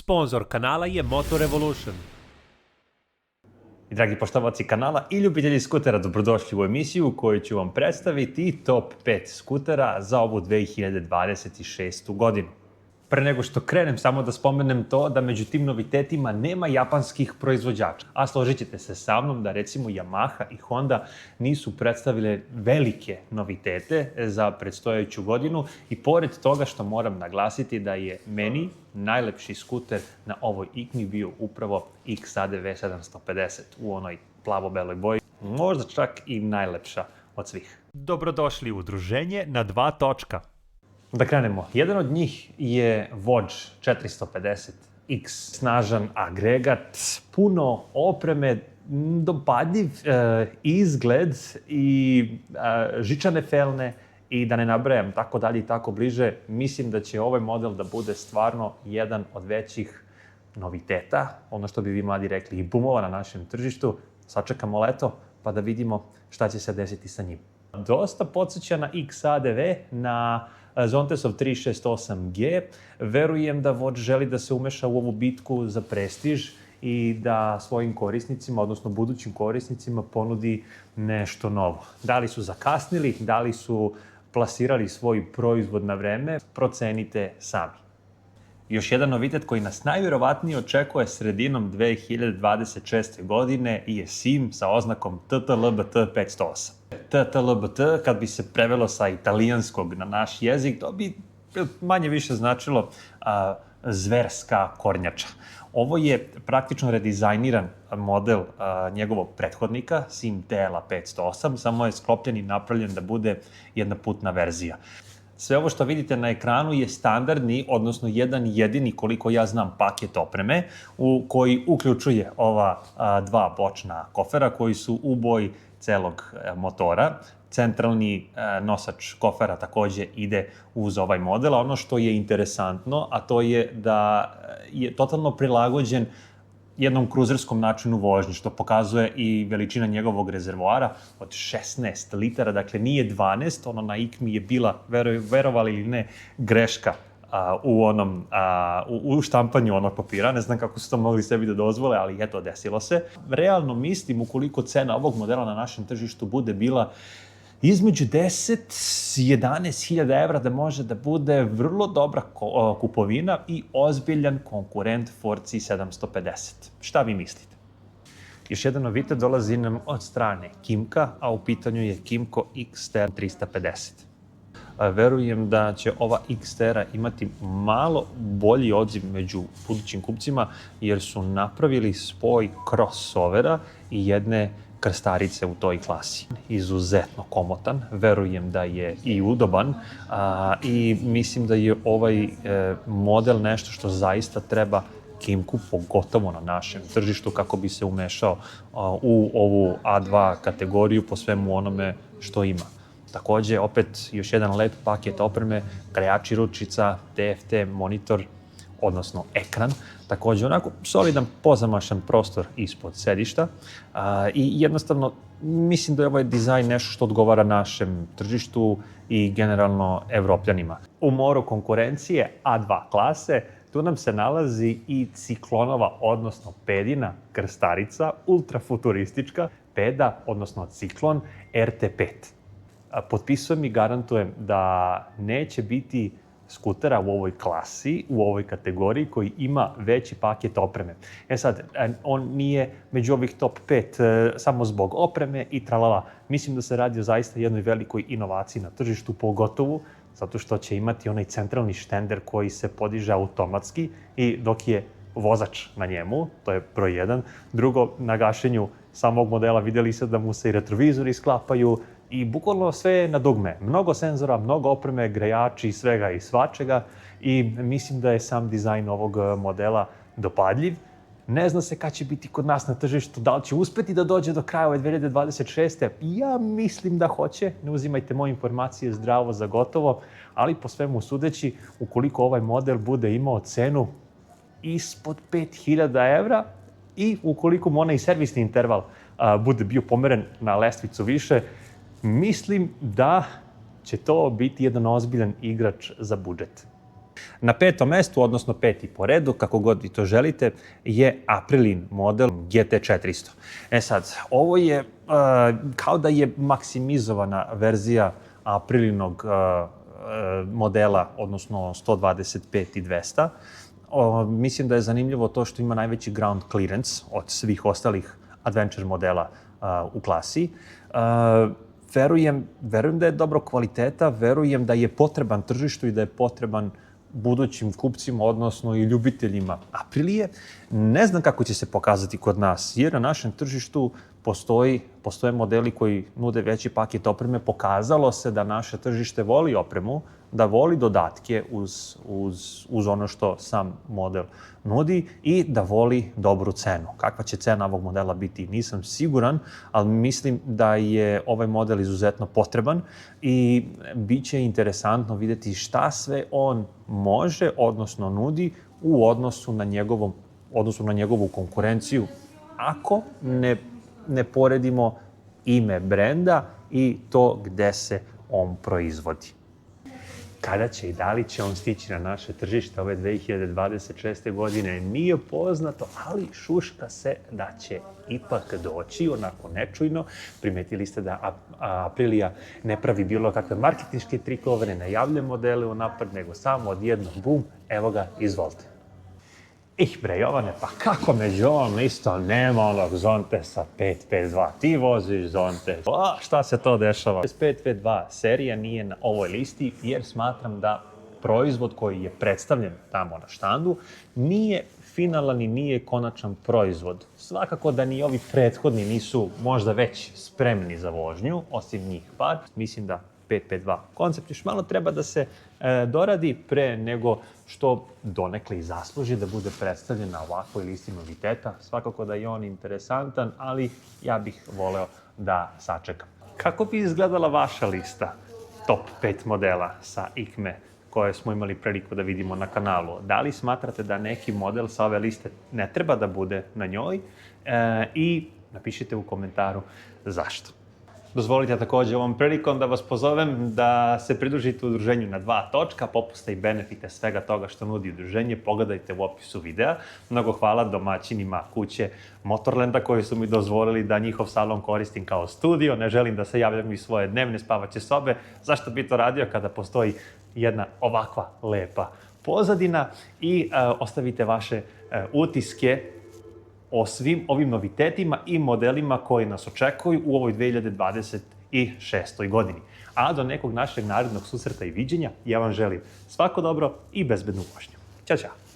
Sponzor kanala je Motor Revolution. I dragi poštovaoci kanala i ljubitelji skutera, dobrodošli u emisiju u kojoj ću vam predstaviti top 5 skutera za ovu 2026. godinu. Pre nego što krenem, samo da spomenem to da među tim novitetima nema japanskih proizvođača. A složit ćete se sa mnom da recimo Yamaha i Honda nisu predstavile velike novitete za predstojeću godinu i pored toga što moram naglasiti da je meni najlepši skuter na ovoj ikmi bio upravo XADV 750 u onoj plavo-beloj boji. Možda čak i najlepša od svih. Dobrodošli u udruženje na 2 točka. Da krenemo. Jedan od njih je Vođ 450X. Snažan agregat, puno opreme, dopadljiv izgled i žičane felne i da ne nabrajam tako dalje i tako bliže. Mislim da će ovaj model da bude stvarno jedan od većih noviteta, ono što bi vi mladi rekli i bumova na našem tržištu. Sačekamo leto pa da vidimo šta će se desiti sa njim. Dosta podsjeća na XADV, na Zontesov 368G. Verujem da Vođ želi da se umeša u ovu bitku za prestiž i da svojim korisnicima, odnosno budućim korisnicima, ponudi nešto novo. Da li su zakasnili, da li su plasirali svoj proizvod na vreme, procenite sami. Još jedan novitet koji nas najvjerovatnije očekuje sredinom 2026. godine je SIM sa oznakom TTLBT 508. TTLBT, kad bi se prevelo sa italijanskog na naš jezik, to bi manje više značilo zverska kornjača. Ovo je praktično redizajniran model njegovog prethodnika, SIM TL508, samo je sklopljen i napravljen da bude jedna putna verzija. Sve ovo što vidite na ekranu je standardni, odnosno jedan jedini, koliko ja znam, paket opreme koji uključuje ova dva bočna kofera koji su u boji celog motora. Centralni nosač kofera takođe ide uz ovaj model, a ono što je interesantno, a to je da je totalno prilagođen jednom kruzerskom načinu vožnje, što pokazuje i veličina njegovog rezervoara od 16 litara, dakle nije 12, ono na ikmi je bila, verovali ili ne, greška u štampanju onog papira, ne znam kako su to mogli sebi da dozvole, ali eto, desilo se. Realno mislim, ukoliko cena ovog modela na našem tržištu bude bila između 10 i 11.000 evra, da može da bude vrlo dobra kupovina i ozbiljan konkurent Forci 750. Šta vi mislite? Još jedan novitet dolazi nam od strane Kimca, a u pitanju je Kymco XTR 350. Verujem da će ova XTR imati malo bolji odziv među budućim kupcima, jer su napravili spoj crossovera i jedne krstarice u toj klasi. Izuzetno komotan, verujem da je i udoban i mislim da je ovaj model nešto što zaista treba Kymcu, pogotovo na našem tržištu, kako bi se umešao u ovu A2 kategoriju po svemu onome što ima. Takođe, opet, još jedan lep paket opreme, grejači ručica, TFT monitor, odnosno ekran, takođe onako solidan pozamašan prostor ispod sedišta i jednostavno mislim da je ovaj dizajn nešto što odgovara našem tržištu i generalno Evropljanima. U moru konkurencije A2 klase tu nam se nalazi i ciklonova, odnosno pedina krstarica, ultrafuturistička peda, odnosno ciklon RT5. Potpisujem i garantujem da neće biti skutera u ovoj klasi, u ovoj kategoriji koji ima veći paket opreme. Sad, on nije među ovih top 5 samo zbog opreme i tralala. Mislim da se radi o zaista jednoj velikoj inovaciji na tržištu, pogotovo zato što će imati onaj centralni štender koji se podiže automatski i dok je vozač na njemu, to je broj 1. Drugo, na gašenju samog modela videli se da mu se i retrovizori sklapaju, i bukvalno sve je na dugme. Mnogo senzora, mnogo opreme, grejači, svega i svačega i mislim da je sam dizajn ovog modela dopadljiv. Ne zna se kad će biti kod nas na tržištu, da li će uspeti da dođe do kraja ove 2026. Ja mislim da hoće, ne uzimajte moje informacije zdravo za gotovo, ali po svemu sudeći, ukoliko ovaj model bude imao cenu ispod 5.000 evra i ukoliko mu onaj servisni interval bude bio pomeren na lestvicu više, mislim da će to biti jedan ozbiljan igrač za budžet. Na petom mestu, odnosno peti po redu, kako god vi to želite, je Aprilin model GT400. E sad, ovo je kao da je maksimizovana verzija Aprilinog modela, odnosno 125 i 200. Mislim da je zanimljivo to što ima najveći ground clearance od svih ostalih adventure modela u klasi. Verujem da je dobro kvaliteta, verujem da je potreban tržištu i da je potreban budućim kupcima, odnosno i ljubiteljima Aprilije. Ne znam kako će se pokazati kod nas, jer na našem tržištu postoje modeli koji nude veći paket opreme. Pokazalo se da naše tržište voli opremu, da voli dodatke uz ono što sam model nudi i da voli dobru cenu. Kakva će cena ovog modela biti, nisam siguran, ali mislim da je ovaj model izuzetno potreban i bit će interesantno videti šta sve on može, odnosno nudi u odnosu na njegovu konkurenciju, ako ne poredimo ime brenda i to gde se on proizvodi. Kada će i da li će on stići na naše tržište ove 2026. godine nije poznato, ali šuška se da će ipak doći, onako nečujno. Primetili ste da Aprilija ne pravi bilo kakve marketinške trikove, ne najavlja modele unapred, nego samo odjednom bum, evo ga, izvolite. Bre, Jovane, pa kako među ovom isto nema onog Zontesa 552? Ti voziš Zontes. Šta se to dešava? 552 serija nije na ovoj listi jer smatram da proizvod koji je predstavljen tamo na štandu nije finalan i nije konačan proizvod. Svakako da ni ovi prethodni nisu možda već spremni za vožnju, osim njih par. Mislim da 552 koncept još malo treba da se doradi pre nego što donekle i zasluži da bude predstavljen na ovakvoj listi noviteta. Svakako da je on interesantan, ali ja bih voleo da sačekam. Kako bi izgledala vaša lista top 5 modela sa IKME koje smo imali priliku da vidimo na kanalu? Da li smatrate da neki model sa ove liste ne treba da bude na njoj? I napišite u komentaru zašto. Dozvolite takođe ovom prilikom da vas pozovem da se pridružite udruženju na 2 točka, popuste i benefite svega toga što nudi udruženje, pogledajte u opisu videa. Mnogo hvala domaćinima kuće Motorlanda koji su mi dozvolili da njihov salon koristim kao studio. Ne želim da se javljam iz svoje dnevne spavaće sobe. Zašto bi to radio kada postoji jedna ovakva lepa pozadina? I ostavite vaše utiske o svim ovim novitetima i modelima koji nas očekuju u ovoj 2026. godini. A do nekog našeg narednog susreta i viđenja, ja vam želim svako dobro i bezbednu vožnju. Ćao, čao!